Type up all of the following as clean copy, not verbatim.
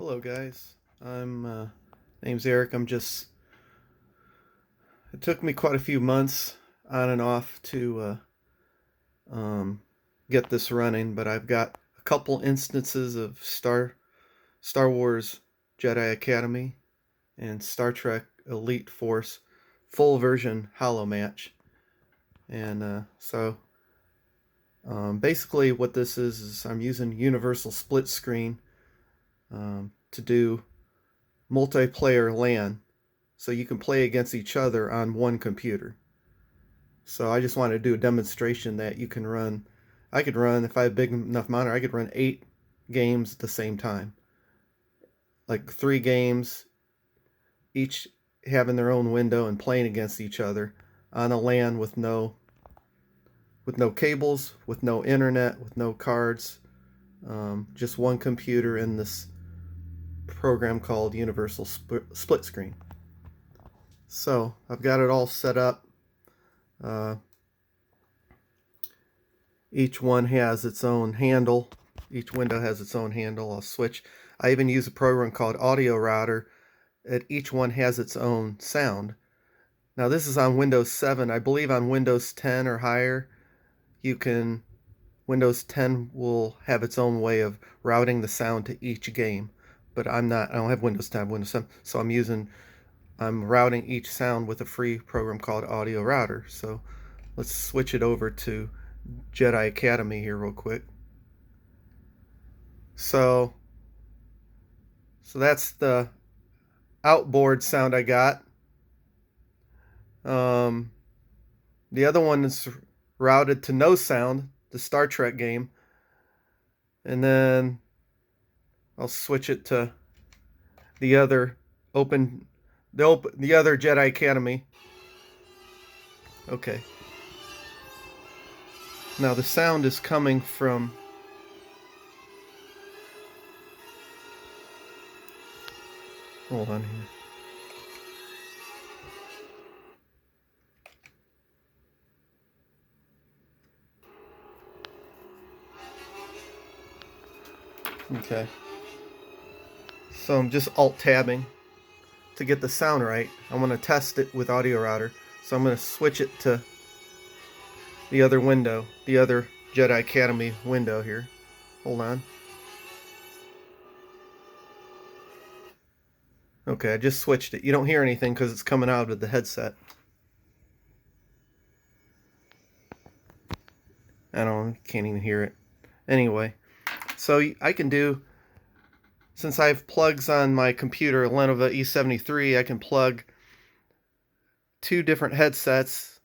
Hello guys, name's Eric. It took me quite a few months on and off to get this running, but I've got a couple instances of Star Wars Jedi Academy and Star Trek Elite Force full version holo match. And basically what this is I'm using universal split screen to do multiplayer LAN, so you can play against each other on one computer. So I just wanted to do a demonstration that I could run, if I have a big enough monitor, I could run 8 games at the same time. Like 3 games, each having their own window and playing against each other on a LAN with no cables, with no internet, with no cards, just one computer in this program called Universal Split Screen. So I've got it all set up. Each one has its own handle. Each window has its own handle. I'll switch. I even use a program called Audio Router. Each one has its own sound. Now this is on Windows 7. I believe on Windows 10 or higher, Windows 10 will have its own way of routing the sound to each game. But I don't have Windows 10, I have Windows 7. So I'm routing each sound with a free program called Audio Router. So let's switch it over to Jedi Academy here real quick. So that's the outboard sound I got. The other one is routed to no sound, the Star Trek game. And then I'll switch it to the other Jedi Academy. Okay. Now the sound is coming from hold on here. Okay. So I'm just alt-tabbing to get the sound right. I want to test it with Audio Router. So I'm going to switch it to the other window, the other Jedi Academy window here. Hold on. Okay, I just switched it. You don't hear anything because it's coming out of the headset. Can't even hear it. Anyway, so I can do, since I have plugs on my computer, Lenovo E73, I can plug 2 different headsets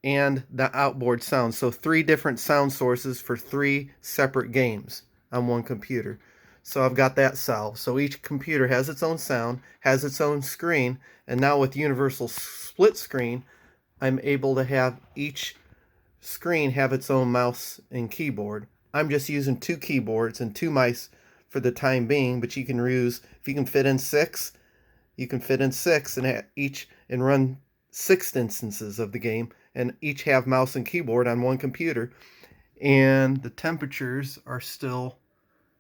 and the outboard sound. So 3 different sound sources for 3 separate games on one computer. So I've got that solved. So each computer has its own sound, has its own screen, and now with Universal Split Screen, I'm able to have each screen have its own mouse and keyboard. I'm just using 2 keyboards and 2 mice for the time being, but you can use, if you can fit in 6, you can fit in 6 and run 6 instances of the game, and each have mouse and keyboard on one computer. And the temperatures are still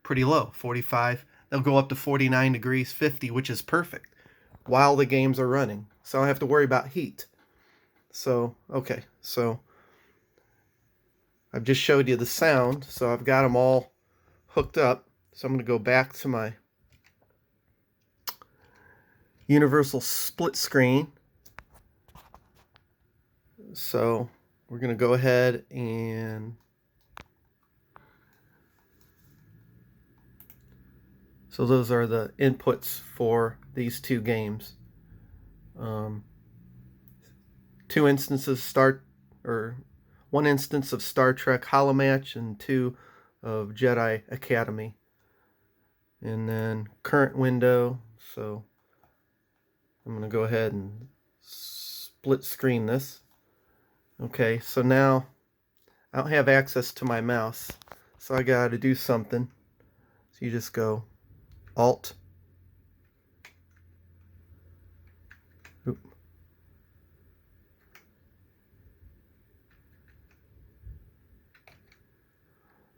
pretty low, 45. They'll go up to 49 degrees, 50, which is perfect while the games are running. So I don't have to worry about heat. So, okay, so I've just showed you the sound, so I've got them all hooked up. So I'm going to go back to my Universal Split Screen. So we're going to go ahead and so those are the inputs for these 2 games. 2 instances one instance of Star Trek Holo Match and 2 of Jedi Academy. And then current window. So I'm going to go ahead and split screen this. Okay, so now I don't have access to my mouse, so I got to do something. So you just go Alt. Oop.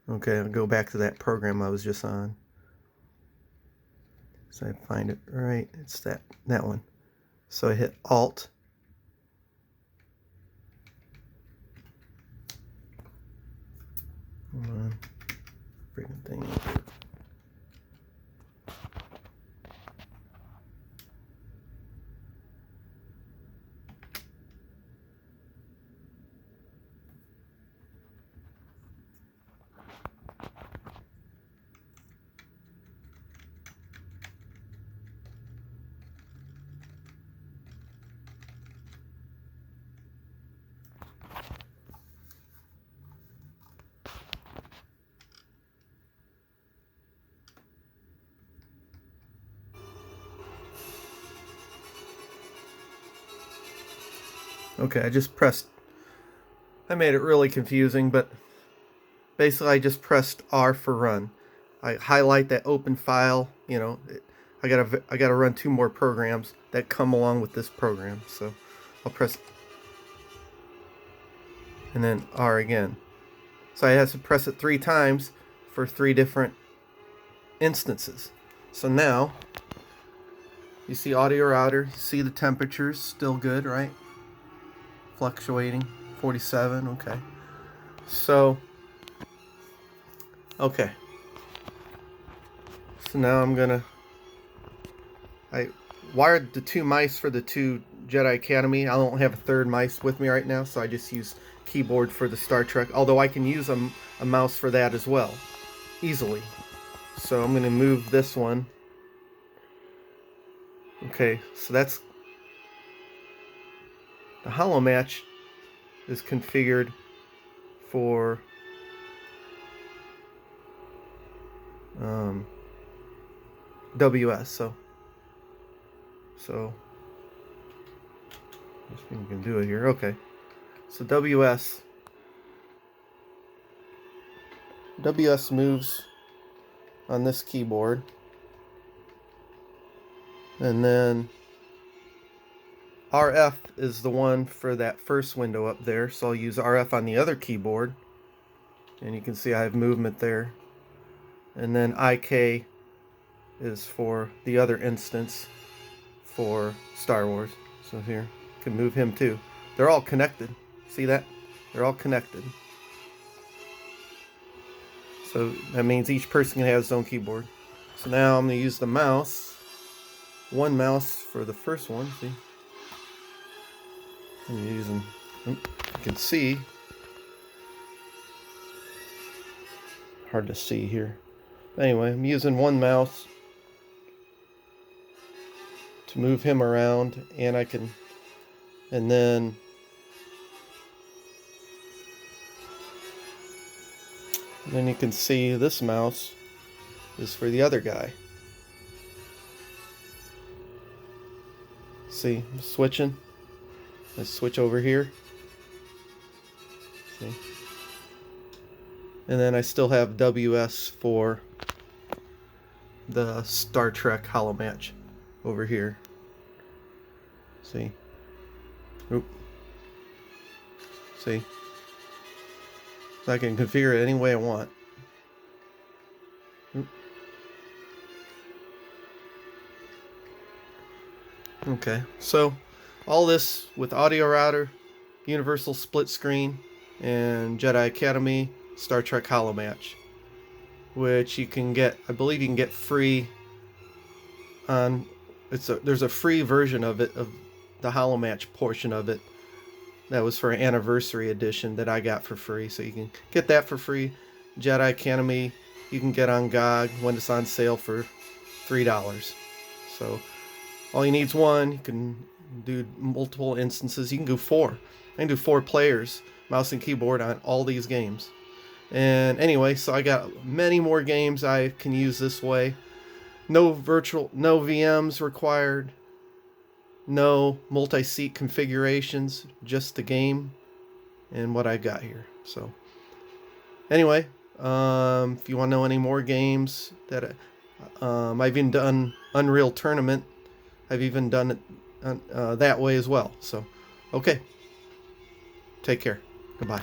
Okay, I'll go back to that program I was just on. So I find it right. It's that one. So I hit Alt. Hold on. Freaking thing. Okay, I made it really confusing, but basically I just pressed R for run. I highlight that open file, you know, I gotta run 2 more programs that come along with this program. So I'll press, and then R again. So I have to press it 3 times for 3 different instances. So now, you see audio router, you see the temperatures, still good, right? Fluctuating, 47, okay. So now I wired the 2 mice for the 2 Jedi Academy. I don't have a 3rd mice with me right now, so I just use keyboard for the Star Trek, although I can use a mouse for that as well, easily. So I'm going to move this one. Okay, so that's the Hollow Match is configured for WS. So I think we can do it here. Okay, so WS moves on this keyboard, and then RF is the one for that first window up there, so I'll use RF on the other keyboard, and you can see I have movement there. And then IK is for the other instance for Star Wars. So here, you can move him too. They're all connected. See that? They're all connected. So that means each person can have his own keyboard. So now I'm going to use the mouse. One mouse for the first one. See? I'm using, you can see, hard to see here. Anyway, I'm using one mouse to move him around, and then you can see this mouse is for the other guy. See, I'm switching. Let's switch over here. See? And then I still have WS for the Star Trek Hollow Match over here. See? Oop. See? So I can configure it any way I want. Oop. Okay, so all this with audio router, universal split screen, and Jedi Academy Star Trek Hollow Match, which you can get, I believe you can get free on, there's a free version of it, of the Hollow Match portion of it, that was for an anniversary edition that I got for free, so you can get that for free. Jedi Academy you can get on GOG when it's on sale for $3. So all you need is one. You can do multiple instances. You can do 4. I can do 4 players, mouse and keyboard, on all these games. And anyway, so I got many more games I can use this way. No VMs required. No multi-seat configurations. Just the game and what I got here. So anyway, if you want to know any more games that I've even done Unreal Tournament. I've even done it that way as well. So, okay. Take care. Goodbye.